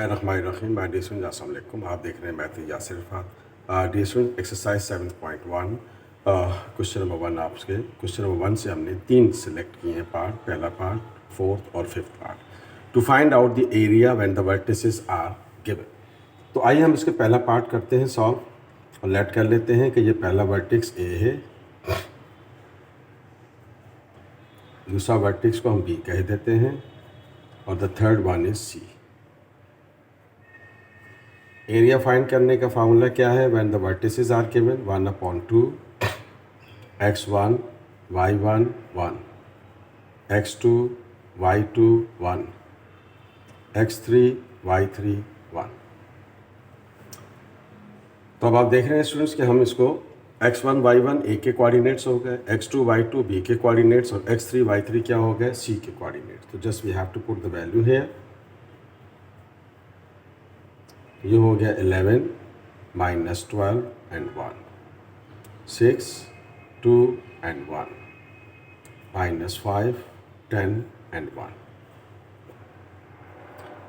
बिस्मिल्लाहिर्रहमानिर्रहीम। Dear student, अस्सलाम वालेकुम। आप देख रहे हैं math Yasir Irfan. Dear student, exercise 7.1 question number 1 आपके क्वेश्चन नंबर 1 से हमने 3 सिलेक्ट किए हैं पार्ट, पहला पार्ट, फोर्थ और fifth part. To find out the area when the vertices are given. तो आइए हम इसके पहला पार्ट करते हैं सॉल्व और लेट कर लेते हैं कि ये पहला वर्टिक्स ए है, दूसरा वर्टिक्स को हम बी कह देते हैं और the third one is C. Area find करने का फार्मूला क्या है? When the vertices are given 1/2 x1 y1 1 x2 y2 1 x3 y3 1। तो अब आप देख रहे हैं स्टूडेंट्स कि हम इसको x1 y1 ए के कोऑर्डिनेट्स हो गए, x2 y2 बी के कोऑर्डिनेट्स और x3 y3 क्या हो गए? सी के कोऑर्डिनेट्स। तो just we have to put the value here. ये हो गया 11 minus 12 and 1, 6 2 and 1 minus 5 10 and 1।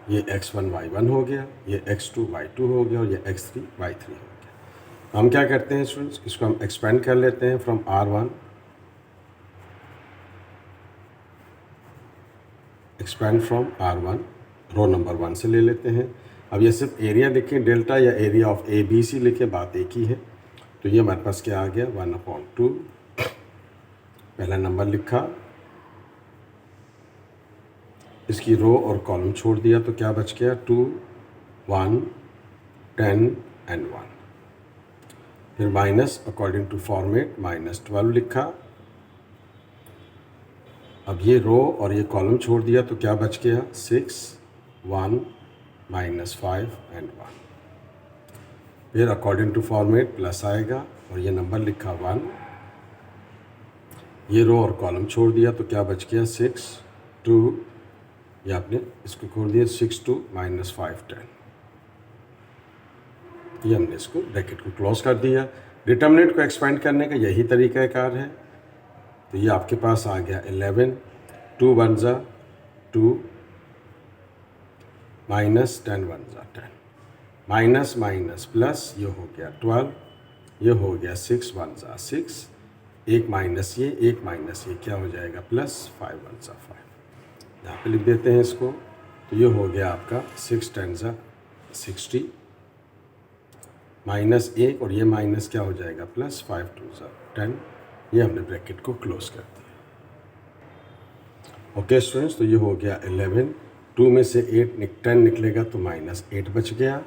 ये x1 y1 हो गया, ये x2 y2 हो गया और ये x3 y3 हो गया। हम क्या करते हैं स्टूडेंट्स, इसको हम एक्सपेंड कर लेते हैं from R1, expand from R1, row number 1 से ले लेते हैं। अब ये सिर्फ एरिया लिखें, डेल्टा या area of A B C लिखें, बात एक ही है। तो ये हमारे पास क्या आ गया? 1/2 पहला नंबर लिखा, इसकी रो और कॉलम छोड़ दिया तो क्या बच गया? 2 1 10 एंड 1। फिर माइनस अकॉर्डिंग टू फॉर्मेट -12 लिखा। अब ये रो और ये कॉलम छोड़ दिया तो क्या बच गया? 6 1 -5 एंड 1। फिर अकॉर्डिंग टू फॉर्मेट प्लस आएगा और ये नंबर लिखा 1। ये रो और कॉलम छोड़ दिया तो क्या बच गया? 6 2, ये आपने इसको खोल दिया 6 2 -5 10। ये हमने इसको ब्रैकेट को क्लोज कर दिया। डिटर्मिनेंट को एक्सपेंड करने का यही तरीक़ाकार है। तो ये आपके पास आ गया 11, 2 1 ज़ा 2 माइनस 10 1 ज़ा 10, माइनस माइनस प्लस, ये हो गया 12, ये हो गया 6 1 ज़ा 6, एक माइनस ये, एक माइनस ये, क्या हो जाएगा? प्लस 5 1 ज़ा 5। यहाँ पे लिख देते हैं इसको। तो ये हो गया आपका 6 10 ज़ा 60, माइनस 1 और ये माइनस क्या हो जाएगा? प्लस 5 2 ज़ा 10। ये हमने ब्रैकेट को क्लोज कर दिया। ओके स्टूडेंट्स, तो ये हो गया 11, 2 में से 10 निकलेगा तो -8 बच गया।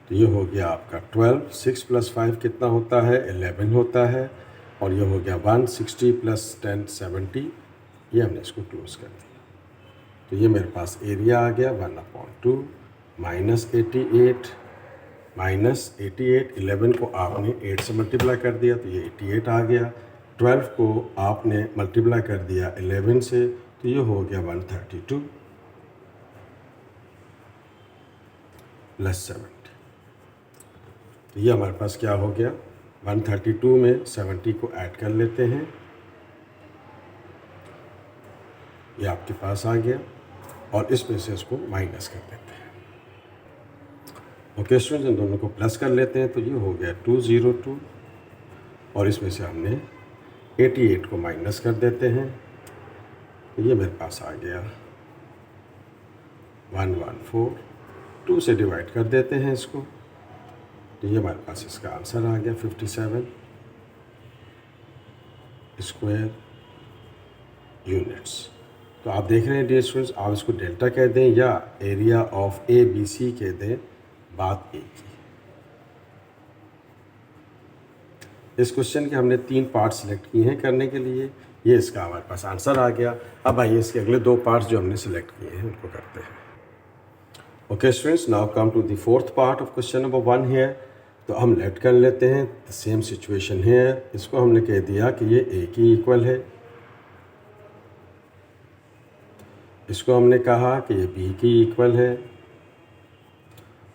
तो ये हो गया आपका 12, 6 + 5 कितना होता है? 11 होता है। और ये हो गया 1, 60 + 10 70। ये हमने इसको क्लोज कर दिया। तो ये मेरे पास एरिया आ गया 1/2 -88 -88। 11 को आपने 8 से मल्टीप्लाई कर दिया तो ये 88 आ गया। 12 को आपने मल्टीप्लाई कर दिया 11 से तो ये हो गया 132 + 70। तो ये हमारे पास क्या हो गया? 132 में 70 को ऐड कर लेते हैं, ये आपके पास आ गया और इसमें से इसको माइनस कर देते हैं। ओके स्टूडेंट्स, इन दोनों को प्लस कर लेते हैं तो ये हो गया 202 और इसमें से हमने 88 को माइनस कर देते हैं तो ये मेरे पास आ गया 114। 2 से डिवाइड कर देते हैं इसको तो ये हमारे पास इसका आंसर आ गया 57 स्क्वायर यूनिट्स। तो आप देख रहे हैं डियर स्टूडेंट्स, आप इसको डेल्टा कह दें या area of A B C कह दें, बात एक ही। इस क्वेश्चन के हमने 3 पार्ट सिलेक्ट किए हैं करने के लिए। ये इसका हमारे पास आंसर आ गया। अब आइए इसके अगले 2 पार्ट्स जो हमने सिलेक्ट किए हैं उनको करते हैं। Okay students, now come to the fourth part of question number 1 here. तो हम लेट कर लेते हैं द सेम सिचुएशन हियर। इसको हमने कह दिया कि ये ए की इक्वल है, इसको हमने कहा कि ये बी की इक्वल है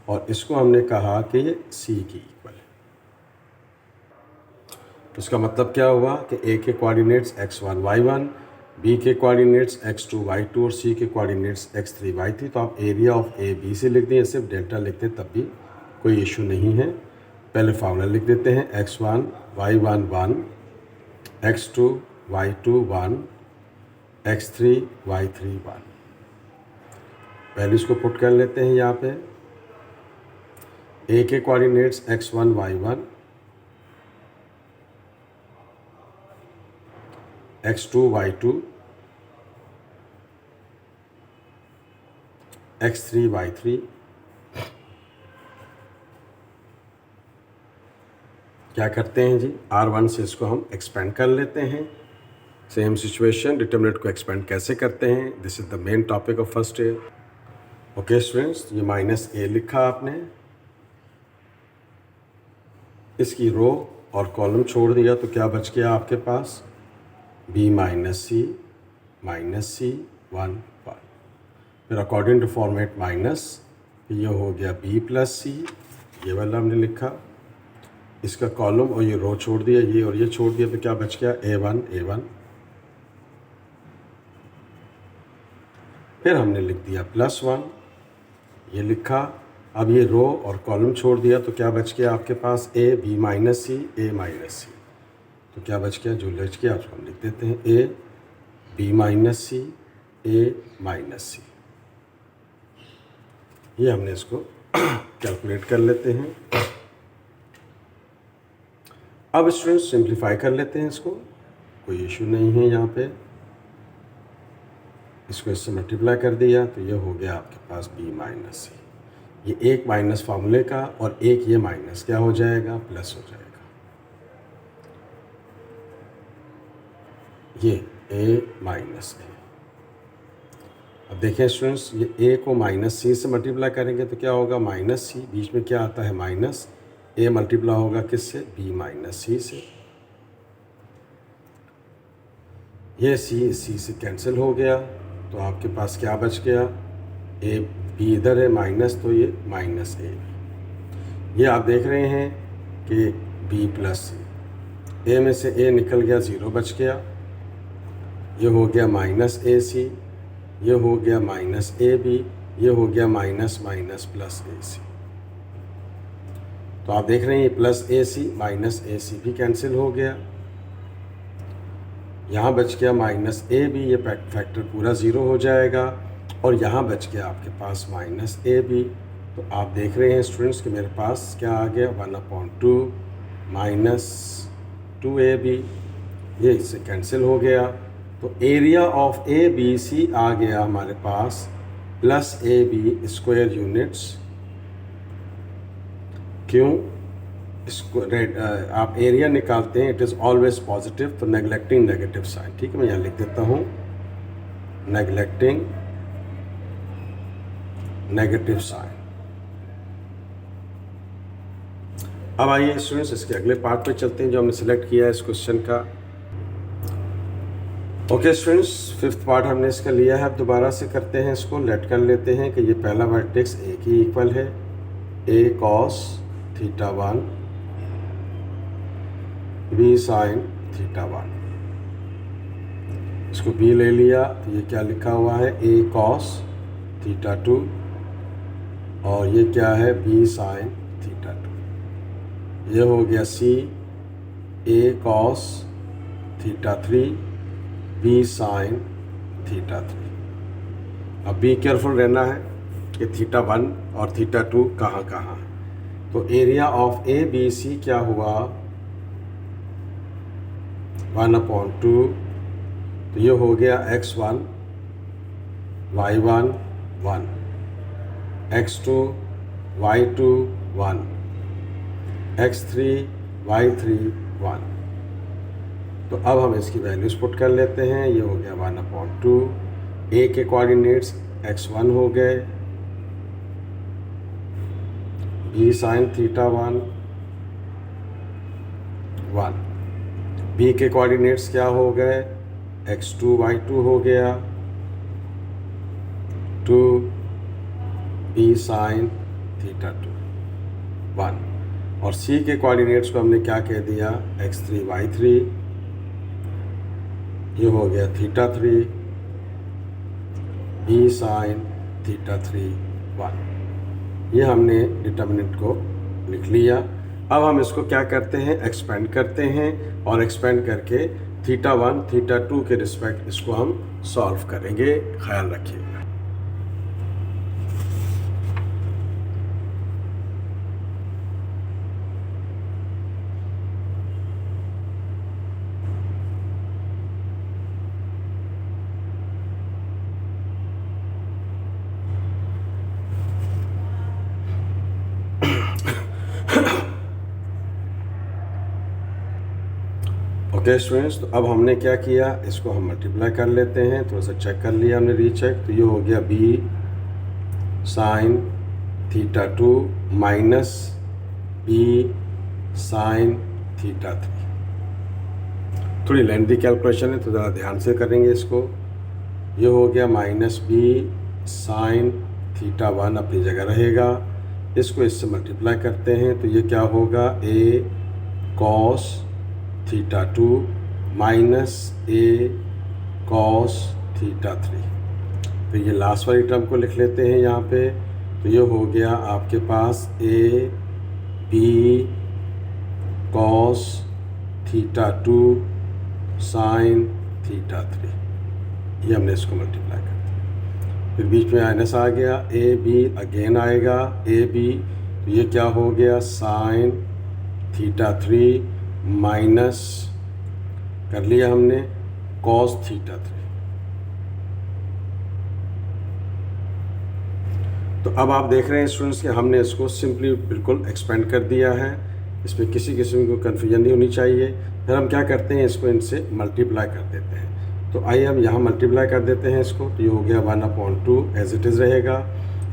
और इसको हमने कहा कि ये सी की इक्वल है। तो इसका मतलब क्या हुआ कि ए के कोऑर्डिनेट्स x1 y1, बी के कोऑर्डिनेट्स x2 y2 और सी के कोऑर्डिनेट्स x3 y3। तो आप एरिया ऑफ ए बी से लिख दें, सिर्फ डेल्टा लिखते हैं तब भी कोई इशू नहीं है। पहले फार्मूला लिख देते हैं, x1 y1 1, x2 y2 1, x3 y3 1। पहले इसको पुट कर लेते हैं यहाँ पे। ए के coordinates x1 y1, x2 y2, x3 y3। क्या करते हैं जी, R1 से इसको हम एक्सपेंड कर लेते हैं। सेम सिचुएशन, डिटरमिनेंट को एक्सपेंड कैसे करते हैं, this is the main topic of first year. Okay students, ये माइनस ए लिखा आपने, इसकी रो और कॉलम छोड़ दिया तो क्या बच गया आपके पास, b माइनस सी 1 1। फिर अकॉर्डिंग टू फॉर्मेट माइनस, ये हो गया b प्लस सी, ये वाला हमने लिखा, इसका कॉलम और ये रो छोड़ दिया, ये और ये छोड़ दिया, तो क्या बच गया a1। फिर हमने लिख दिया +1, ये लिखा। अब ये रो और कॉलम छोड़ दिया तो क्या बच गया आपके पास, a b minus C a minus C. तो क्या बच गया, जो बच गया उसको हम लिख देते हैं a b minus C a minus C. ये हमने इसको कैलकुलेट कर लेते हैं। अब स्टूडेंट्स सिंप्लीफाई कर लेते हैं इसको, कोई इशू नहीं है यहाँ पे। इसको इससे मल्टीप्लाई कर दिया तो ये हो गया आपके पास b माइनस सी। ये एक माइनस फार्मूले का और एक ये माइनस क्या हो जाएगा, प्लस हो जाएगा। ये a माइनस ए। अब देखें स्टूडेंट्स, ये a को माइनस सी से मल्टीप्लाई करेंगे तो क्या होगा, माइनस सी, बीच में क्या आता है माइनस, a मल्टीप्लाई होगा किससे, b माइनस सी से। ये c से कैंसिल हो गया तो आपके पास क्या बच गया, a b इधर है माइनस, तो ये माइनस a। ये आप देख रहे हैं कि b प्लस सी, a में से a निकल गया, 0 बच गया। ये हो गया माइनस ए सी, ये हो गया माइनस ए बी, ये हो गया माइनस माइनस प्लस ए सी। तो आप देख रहे हैं प्लस ए सी माइनस ए सी भी कैंसिल हो गया। यहाँ बच गया माइनस ए बी, ये फैक्टर पूरा 0 हो जाएगा। और यहाँ बच गया आपके पास माइनस ए बी। तो आप देख रहे हैं स्टूडेंट्स कि मेरे पास क्या आ गया, 1/2 माइनस 2ab, ये इससे कैंसिल हो गया। तो area of A B C आ गया हमारे पास plus A B square units. क्यों, इसको आप एरिया निकालते हैं, इट इज़ ऑलवेज पॉजिटिव, तो नेगलेक्टिंग नेगेटिव साइन। ठीक है, मैं यहाँ लिख देता हूँ नेगलेक्टिंग नेगेटिव साइन। अब आइए स्टूडेंट्स इसके अगले पार्ट पे चलते हैं जो हमने सेलेक्ट किया है इस क्वेश्चन का। ओके स्टूडेंट्स, 5th पार्ट हमने इसका लिया है। अब दोबारा से करते हैं इसको, लेट कर लेते हैं कि ये पहला वर्टेक्स ए की इक्वल है, a cos theta 1 b sin theta 1। इसको b ले लिया तो ये क्या लिखा हुआ है, a cos थीटा 2, और ये क्या है, b sin थीटा 2। ये हो गया c a cos theta 3 b sin theta 3। अब बी केयरफुल रहना है कि थीटा 1 और थीटा 2 कहाँ कहाँ है। तो area of A B C क्या हुआ, 1/2। तो ये हो गया x1 y1 1, x2 y2 1, x3 y3 1। तो अब हम इसकी वैल्यूज पुट कर लेते हैं। ये हो गया 1/2, ए के कोऑर्डिनेट्स x1 हो गए, b sin थीटा 1 1, b के कोऑर्डिनेट्स क्या हो गए, x2 y2 हो गया 2, b sin थीटा 2 1, और c के कोऑर्डिनेट्स को हमने क्या कह दिया, x3 y3 ये हो गया थीटा 3 बी साइन थीटा 3 1। ये हमने डिटर्मिनेंट को लिख लिया। अब हम इसको क्या करते हैं, एक्सपेंड करते हैं, और एक्सपेंड करके थीटा 1 थीटा 2 के रिस्पेक्ट इसको हम सॉल्व करेंगे, ख्याल रखिएगा। ओके स्टूडेंट्स, तो अब हमने क्या किया, इसको हम मल्टीप्लाई कर लेते हैं। थोड़ा सा चेक कर लिया हमने, रीचेक। तो ये हो गया B sine theta 2 minus B sine theta 3। थोड़ी लेंथी कैलकुलेशन है तो ज़रा ध्यान से करेंगे इसको। ये हो गया माइनस बी साइन थीटा 1 अपनी जगह रहेगा। इसको इससे मल्टीप्लाई करते हैं तो ये क्या होगा, ए कॉस थीटा 2 माइनस ए कॉस थीटा 3। फिर ये लास्ट वाली टर्म को लिख लेते हैं यहाँ पे। तो ये हो गया आपके पास A B cos theta 2 sine theta 3। ये हमने इसको मल्टीप्लाई कर दिया। फिर बीच में माइनस आ गया, ए बी अगेन आएगा, ए बी। तो ये क्या हो गया, साइन थीटा 3 माइनस कर लिया हमने कॉस थीटा 3। तो अब आप देख रहे हैं स्टूडेंट्स कि हमने इसको सिंपली बिल्कुल एक्सपेंड कर दिया है। इसमें किसी किस्म को कन्फ्यूजन नहीं होनी चाहिए। फिर हम क्या करते हैं, इसको इनसे मल्टीप्लाई कर देते हैं। तो आइए हम यहाँ मल्टीप्लाई कर देते हैं इसको। तो ये हो गया 1/2 एज इट इज़ रहेगा।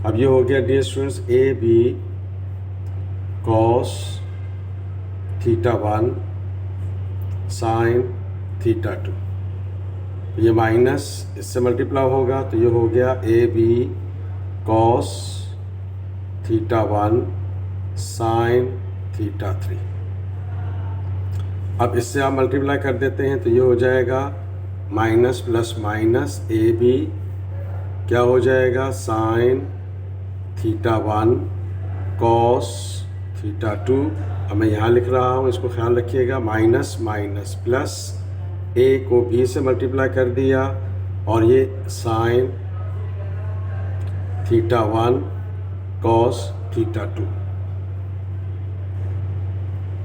अब ये हो गया dear students A B cos theta 1 sine theta 2। ये माइनस इससे मल्टीप्लाई होगा तो ये हो गया A B cos theta 1 sine theta 3। अब इससे आप मल्टीप्लाई कर देते हैं तो ये हो जाएगा minus plus minus, A B क्या हो जाएगा, साइन थीटा 1 कॉस थीटा 2। अब मैं यहाँ लिख रहा हूँ, इसको ख्याल रखिएगा, माइनस माइनस प्लस, ए को बी से मल्टीप्लाई कर दिया और ये साइन थीटा 1 कॉस थीटा 2।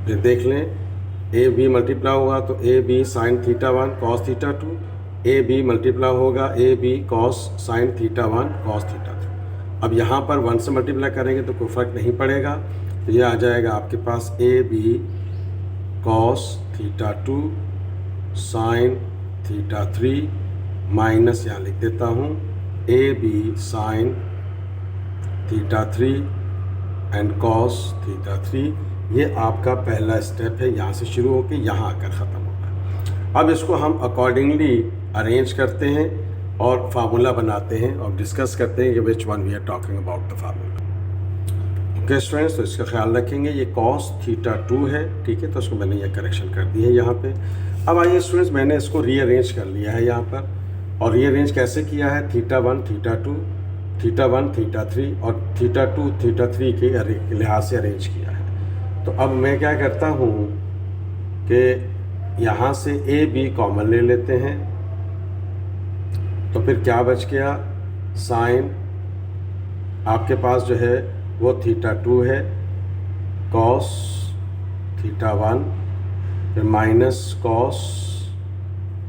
फिर देख लें, ए बी मल्टीप्लाई होगा तो A B sine theta 1 cos theta 2, A B multiply होगा A B cos sine theta 1 cos theta 2। अब यहाँ पर 1 से मल्टीप्लाई करेंगे तो कोई फ़र्क नहीं पड़ेगा। तो ये आ जाएगा आपके पास A B cos theta 2 sine theta 3 minus, यहाँ लिख देता हूँ, A B sine theta 3 and cos theta 3। ये आपका पहला स्टेप है, यहाँ से शुरू होकर यहाँ आकर ख़त्म होगा है। अब इसको हम अकॉर्डिंगली अरेंज करते हैं और फार्मूला बनाते हैं और डिस्कस करते हैं कि which one we are talking about the formula. Okay students, तो इसका ख्याल रखेंगे। ये कॉस थीटा 2 है, ठीक है, तो उसको मैंने ये करेक्शन कर दी है यहाँ पे। अब आइए स्टूडेंट्स, मैंने इसको रीअरेंज कर लिया है यहाँ पर। और रीअरेंज कैसे किया है, थीटा 1 थीटा 2 थीटा 1 थीटा 3 और थीटा 2 थीटा 3 के लिहाज से अरेंज किया है। तो अब मैं क्या करता हूँ कि यहाँ से ए बी कॉमन ले लेते हैं। तो फिर क्या बच गया, साइन आपके पास जो है वो थीटा 2 है, कॉस थीटा 1, फिर minus cos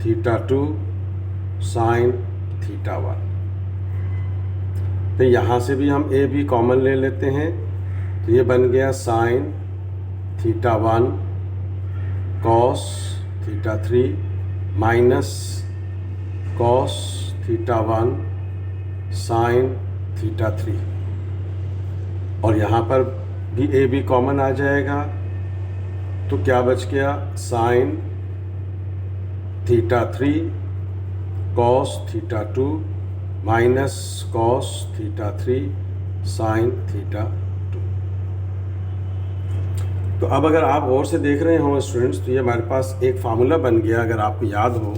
theta 2 sine theta 1। तो यहाँ से भी हम ए बी कॉमन ले लेते हैं। तो ये बन गया sign theta 1 cos theta 3 minus cos theta 1 sine theta 3। और यहाँ पर भी ए बी कॉमन आ जाएगा तो क्या बच गया, sign theta 3 cos theta 2 minus cos theta 3 sign theta 2। तो अब अगर आप और से देख रहे हो स्टूडेंट्स, तो ये हमारे पास एक फार्मूला बन गया। अगर आपको याद हो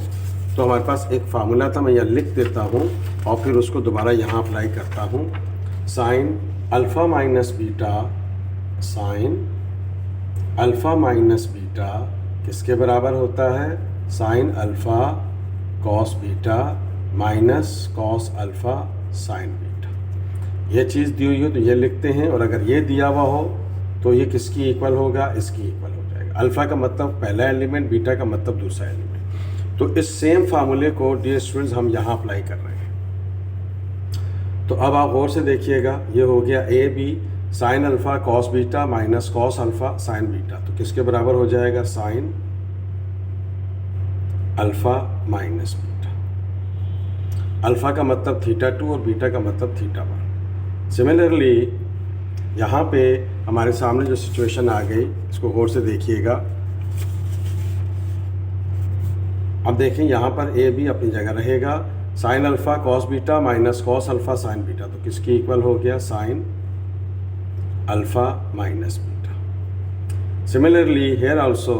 तो हमारे पास एक फार्मूला था, मैं यहाँ लिख देता हूँ और फिर उसको दोबारा यहाँ अप्लाई करता हूँ। Sign alpha minus beta, sign alpha minus beta किसके बराबर होता है? Sign alpha cos beta minus cos alpha sine beta. ये चीज़ दी हुई हो तो ये लिखते हैं, और अगर ये दिया हुआ हो तो ये किसकी इक्वल होगा? इसकी इक्वल हो जाएगा। अल्फ़ा का मतलब पहला एलिमेंट, बीटा का मतलब दूसरा एलिमेंट। तो इस सेम फार्मूले को डियर स्टूडेंट्स हम यहाँ अप्लाई कर रहे हैं। तो अब आप गौर से देखिएगा, ये हो गया A B sine alpha cos beta minus cos alpha sine beta, तो किसके बराबर हो जाएगा? Sine alpha minus beta. Alpha का मतलब θ2 और बीटा का मतलब θ1। सिमिलरली यहाँ पे हमारे सामने जो सिचुएशन आ गई, इसको गौर से देखिएगा। अब देखें यहाँ पर ए बी अपनी जगह रहेगा, sine alpha cos beta minus cos alpha sine beta, तो किसकी इक्वल हो गया? Sine alpha minus beta. Similarly here also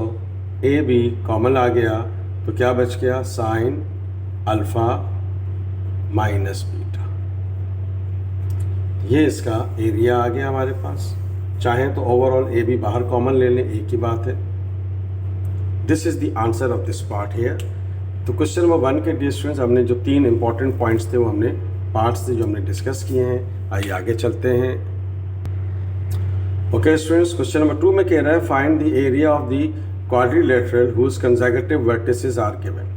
A B common आ गया, तो क्या बच गया? Sine alpha minus beta. ये इसका एरिया आ गया हमारे पास। चाहें तो ओवरऑल ए बी बाहर कॉमन ले लें, एक ही बात है। This is the answer of this part here. तो क्वेश्चन नंबर 1 के डियर स्टूडेंट्स, हमने जो 3 इंपॉर्टेंट पॉइंट्स थे वो हमने पार्ट्स थे जो हमने डिस्कस किए हैं। आइए आगे चलते हैं। ओके स्टूडेंट्स, क्वेश्चन नंबर 2 में कह रहा है find the area of the quadrilateral whose consecutive vertices are given.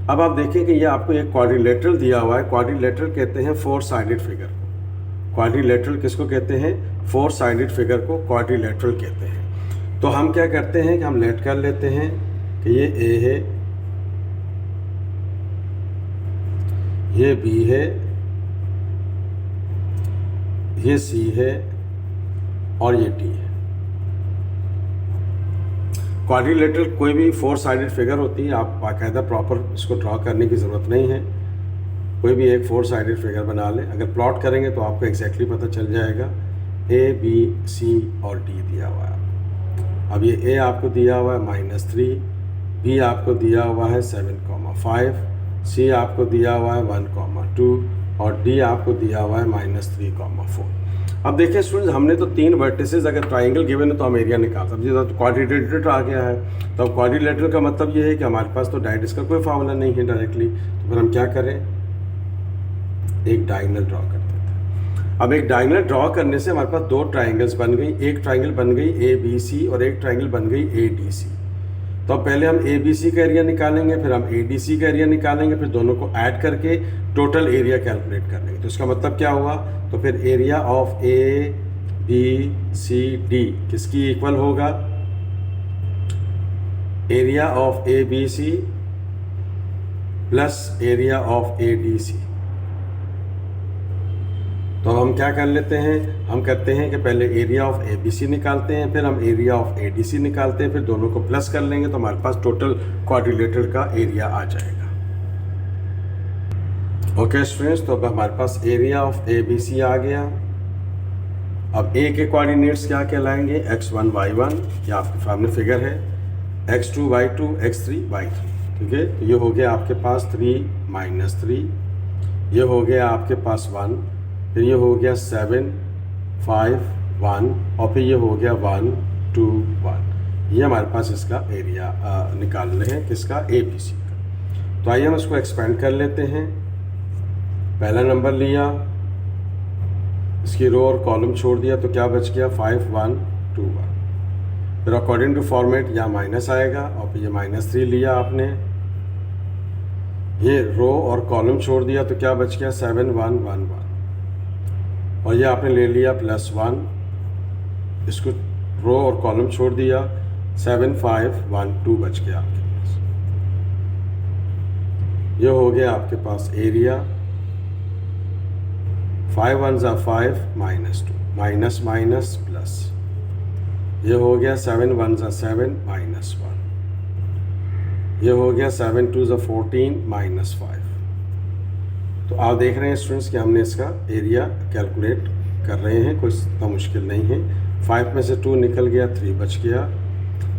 अब आप देखें कि ये आपको एक क्वाड्रिलेटरल दिया हुआ है। क्वाड्रिलेटरल कहते हैं 4 साइडेड फिगर को। क्वाड्रिलेटरल किसको कहते हैं? 4 साइडेड फिगर को क्वाड्रिलेटरल कहते हैं। तो हम क्या करते हैं कि हम लेट कर लेते हैं कि ये ए है, ये बी है, ये सी है और ये डी है। क्वाड्रिलेटरल कोई भी 4 साइडेड फिगर होती है, आप बाकायदा प्रॉपर इसको ड्रॉ करने की ज़रूरत नहीं है। कोई भी एक 4 साइडेड फिगर बना लें, अगर प्लॉट करेंगे तो आपको एग्जैक्टली पता चल जाएगा। ए बी सी और डी दिया हुआ है। अब ये ए आपको दिया हुआ है -3, बी आपको दिया हुआ है 7,5, सी आपको दिया हुआ है 1,2 और डी आपको दिया हुआ है -3,4। अब देखिए स्टूडेंट्स, हमने तो 3 वर्टिसेस, अगर ट्राइंगल गिवन है तो हम एरिया निकाल सकते हैं। तो क्वाड्रिलेटरल आ गया है, तो अब क्वाड्रिलेटरल का मतलब ये है कि हमारे पास तो डायरेक्ट इसका कोई फार्मूला नहीं है डायरेक्टली, तो फिर हम क्या करें? एक डायगोनल ड्रॉ कर देते हैं। अब एक डायगोनल ड्रॉ करने से हमारे पास 2 ट्राइंगल्स बन गई। एक ट्राइंगल बन गई ए बी सी और एक ट्राइंगल बन गई ए डी सी। तो अब पहले हम ए बी सी का एरिया निकालेंगे, फिर हम ए डी सी का एरिया निकालेंगे, फिर दोनों को ऐड करके टोटल एरिया कैलकुलेट कर लेंगे। तो इसका मतलब क्या हुआ? तो फिर area of A B C D किसकी इक्वल होगा? Area of A B C plus area of A D C. तो हम क्या कर लेते हैं? हम करते हैं कि पहले area of A B C निकालते हैं, फिर हम area of A D C निकालते हैं, फिर दोनों को प्लस कर लेंगे तो हमारे पास टोटल क्वाड्रिलेटरल का एरिया आ जाएगा। ओके स्टूडेंट्स, तो अब हमारे पास area of A B C आ गया। अब ए के कोऑर्डिनेट्स क्या कहलाएंगे? x1 y1, ये आपके सामने फिगर है, x2 y2 x3 y3। ठीक है, तो ये हो गया आपके पास 3 -3, ये हो गया आपके पास 1, फिर ये हो गया 7 5 1 और फिर ये हो गया 1 2 1। ये हमारे पास इसका एरिया निकाल रहे हैं, किसका? ए बी सी का। तो आइए हम इसको एक्सपेंड कर लेते हैं। पहला नंबर लिया, इसकी रो और कॉलम छोड़ दिया, तो क्या बच गया? 5 1 2 1। फिर अकॉर्डिंग टू फॉर्मेट यहाँ माइनस आएगा और फिर ये -3 लिया आपने, ये रो और कॉलम छोड़ दिया, तो क्या बच गया? 7 1 1 1 और ये आपने ले लिया +1, इसको रो और कॉलम छोड़ दिया, 7 5 1 2 बच गया आपके पास। ये हो गया आपके पास एरिया। 5 1 ज़ा 5 -2 माइनस माइनस प्लस, ये हो गया 7 1 ज़ा 7 -1, ये हो गया 7 2 ज़ा 14 -5। तो आप देख रहे हैं स्टूडेंट्स कि हमने इसका एरिया कैलकुलेट कर रहे हैं, कोई इतना मुश्किल नहीं है। 5 में से 2 निकल गया, 3 बच गया,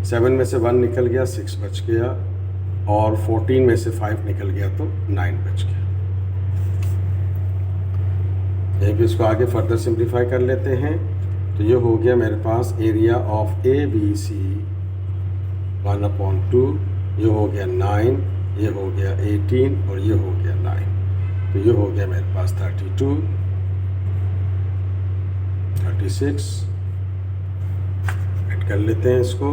7 में से 1 निकल गया, 6 बच गया और 14 में से 5 निकल गया तो 9 बच गया। यहीं पे इसको आगे फर्दर सिंप्लीफाई कर लेते हैं। तो ये हो गया मेरे पास area of A B C 1/2, ये हो गया 9, ये हो गया 18 और ये हो गया 9। तो ये हो गया मेरे पास 32, 36। ऐड कर लेते हैं इसको।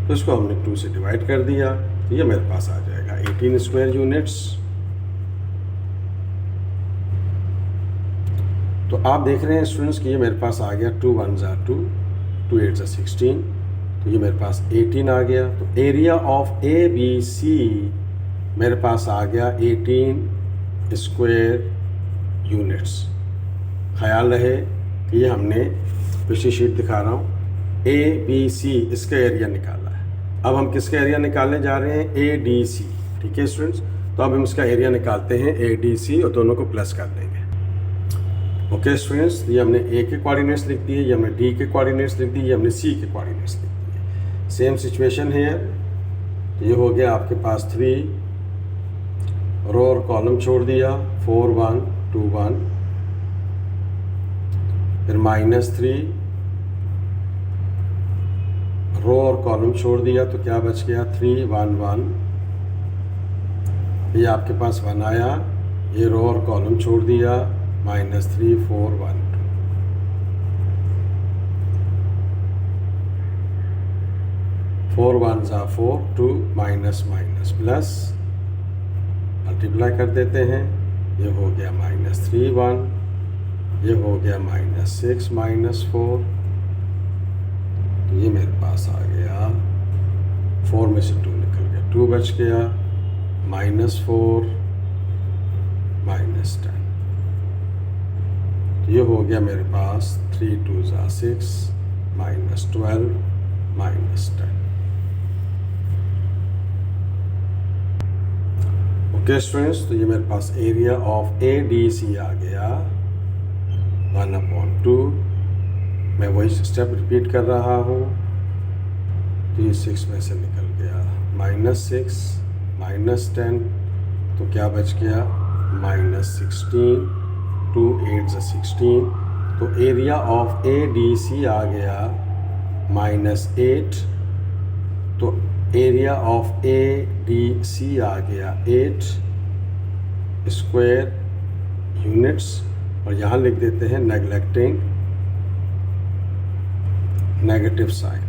तो इसको हमने 2 से डिवाइड कर दिया, तो ये मेरे पास आ जाएगा 18 स्क्वायर यूनिट्स। तो आप देख रहे हैं स्टूडेंट्स कि ये मेरे पास आ गया 2 1 ज़ा 2, 2 8 ज़ा 16, तो ये मेरे पास 18 आ गया। तो area of A B C मेरे पास आ गया 18 स्क्वायर यूनिट्स। ख्याल रहे कि ये हमने पिछली शीट दिखा रहा हूँ, ए बी सी इसका एरिया निकाला है। अब हम किसका एरिया निकालने जा रहे हैं? A D C. ठीक है स्टूडेंट्स, तो अब हम इसका एरिया निकालते हैं ए डी सी और दोनों को प्लस कर देंगे। ओके स्टूडेंट्स, ये हमने ए के कोऑर्डिनेट्स लिख दिए, ये हमने डी के कोऑर्डिनेट्स लिख दिए, ये हमने सी के कोऑर्डिनेट्स लिख दिए। सेम सिचुएशन है। तो ये हो गया आपके पास 3, रो और कॉलम छोड़ दिया, 4 1 2 1, फिर -3, रो और कॉलम छोड़ दिया तो क्या बच गया? 3 1 1। ये आपके पास 1 आया, ये रो और कॉलम छोड़ दिया, -3 4 1 2। फोर 1 ज़ा 4, 2 माइनस माइनस प्लस, मल्टीप्लाई कर देते हैं। ये हो गया -3 1, ये हो गया -6 -4। तो ये मेरे पास आ गया 4 में से 2 निकल गया, 2 बच गया, -4 -10। तो ये हो गया मेरे पास 3 2 ज़ा 6 -12 -10। ओके स्टूडेंट्स, तो ये मेरे पास area of A D C आ गया 1/2। मैं वही स्टेप रिपीट कर रहा हूँ। तो ये 6 में से निकल गया, -6 -10, तो क्या बच गया? -16, 2 8 ज़ा 16। तो area of A D C आ गया -8। तो area of A D C आ गया 8 स्क्वायर यूनिट्स। और यहाँ लिख देते हैं नेगलेक्टिंग नेगेटिव साइन,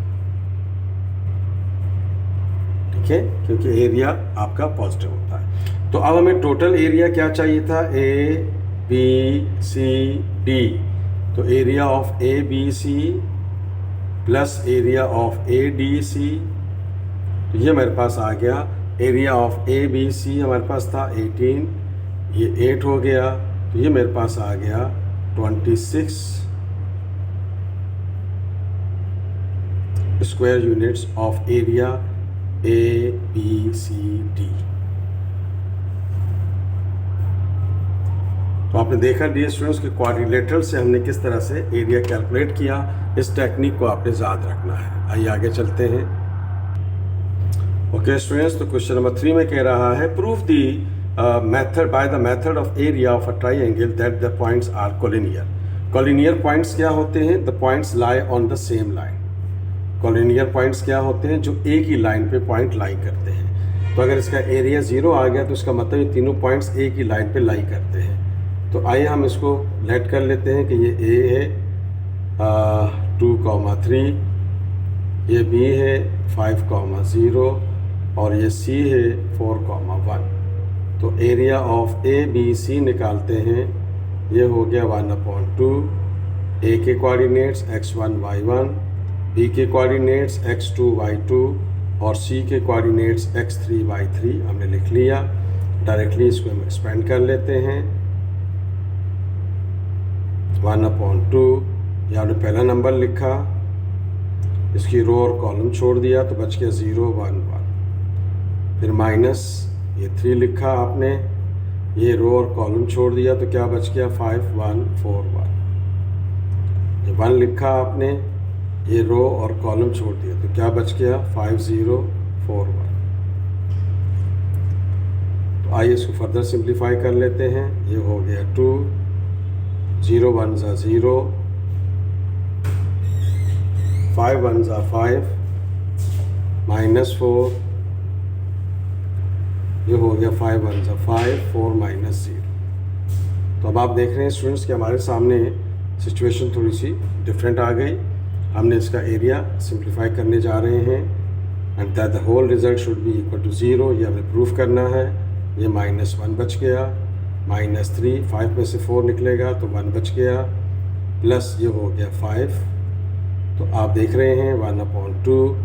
ठीक है, क्योंकि एरिया आपका पॉजिटिव होता है। तो अब हमें टोटल एरिया क्या चाहिए था? A B C D. तो area of A B C plus area of A D C, तो ये मेरे पास आ गया area of A B C हमारे पास था 18, ये 8 हो गया। तो ये मेरे पास आ गया 26 square units of area A B C D. तो आपने देखा डियर स्टूडेंट्स कि क्वाड्रिलेटरल से हमने किस तरह से एरिया कैलकुलेट किया। इस टेक्निक को आपने याद रखना है। आइए आगे चलते हैं। ओके स्टूडेंट्स, तो क्वेश्चन नंबर 3 में कह रहा है prove the method by the method of area of a triangle that the points are collinear. Collinear points क्या होते हैं? The points lie on the same line. Collinear points क्या होते हैं? जो एक ही लाइन पे पॉइंट लाई करते हैं। तो अगर इसका एरिया 0 आ गया तो इसका मतलब ये तीनों पॉइंट्स एक ही लाइन पे लाई करते हैं। तो आइए हम इसको लेट कर लेते हैं कि ये ए है 2,3, ये बी है 5,0 और ये सी है 4,1। तो area of A B C निकालते हैं। ये हो गया 1/2। ए के कोऑर्डिनेट्स x1 y1, बी के कोऑर्डिनेट्स x2 y2 और सी के कोऑर्डिनेट्स x3 y3 हमने लिख लिया। डायरेक्टली इसको हम एक्सपेंड कर लेते हैं। 1/2 या हमने पहला नंबर लिखा, इसकी रो और कॉलम छोड़ दिया तो बच गया 0 1 1। फिर माइनस ये 3 लिखा आपने, ये रो और कॉलम छोड़ दिया तो क्या बच गया 5 1 4 1। ये 1 लिखा आपने, ये रो और कॉलम छोड़ दिया तो क्या बच गया 5041। तो आइए इसको फर्दर सिंप्लीफाई कर लेते हैं। ये हो गया 2, 0 1 ज़ा 0, 5 1 ज़ा 5, -4, ये हो गया 5 1 ज़ा 5, 4 -0। तो अब आप देख रहे हैं स्टूडेंट्स कि हमारे सामने सिचुएशन थोड़ी सी डिफरेंट आ गई। हमने इसका एरिया सिंप्लीफाई करने जा रहे हैं and that the whole result should be equal to 0। ये हमें प्रूफ करना है। ये -1 बच गया, -3, 5 में से 4 निकलेगा तो 1 बच गया, प्लस ये हो गया 5। तो आप देख रहे हैं 1/2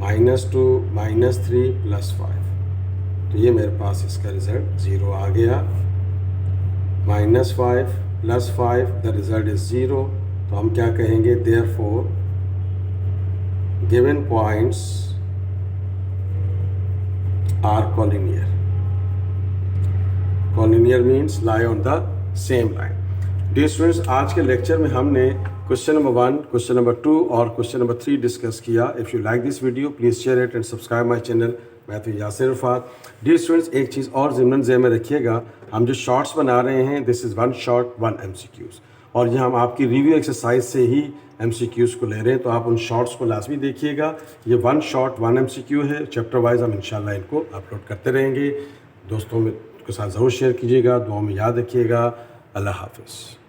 -2 -3 +5। तो ये मेरे पास इसका रिज़ल्ट 0 आ गया। -5 +5 द रिज़ल्ट इज़ 0। तो हम क्या कहेंगे, therefore given points are collinear. Collinear means lie on the same line. Dear students, आज के लेक्चर में हमने क्वेश्चन नंबर 1, क्वेश्चन नंबर 2 और क्वेश्चन नंबर 3 डिस्कस किया। If you like this video please share it and subscribe my channel. मैं तो Yasir रफ़ात। Dear students, एक चीज़ और ज़िम्मन ज़हन में रखिएगा, हम जो शॉर्ट्स बना रहे हैं दिस इज़ 1 शॉर्ट 1 MCQs, और ये हम आपकी रिव्यू एक्सरसाइज से ही MCQs को ले रहे हैं। तो आप उन शॉर्ट्स को लाजमी देखिएगा। ये 1 शॉर्ट 1 MCQ है। चैप्टर वाइज हम इंशाल्लाह इनको अपलोड करते रहेंगे। दोस्तों के साथ ज़रूर शेयर कीजिएगा, दुआ में याद रखिएगा। अल्लाह हाफ़िज़।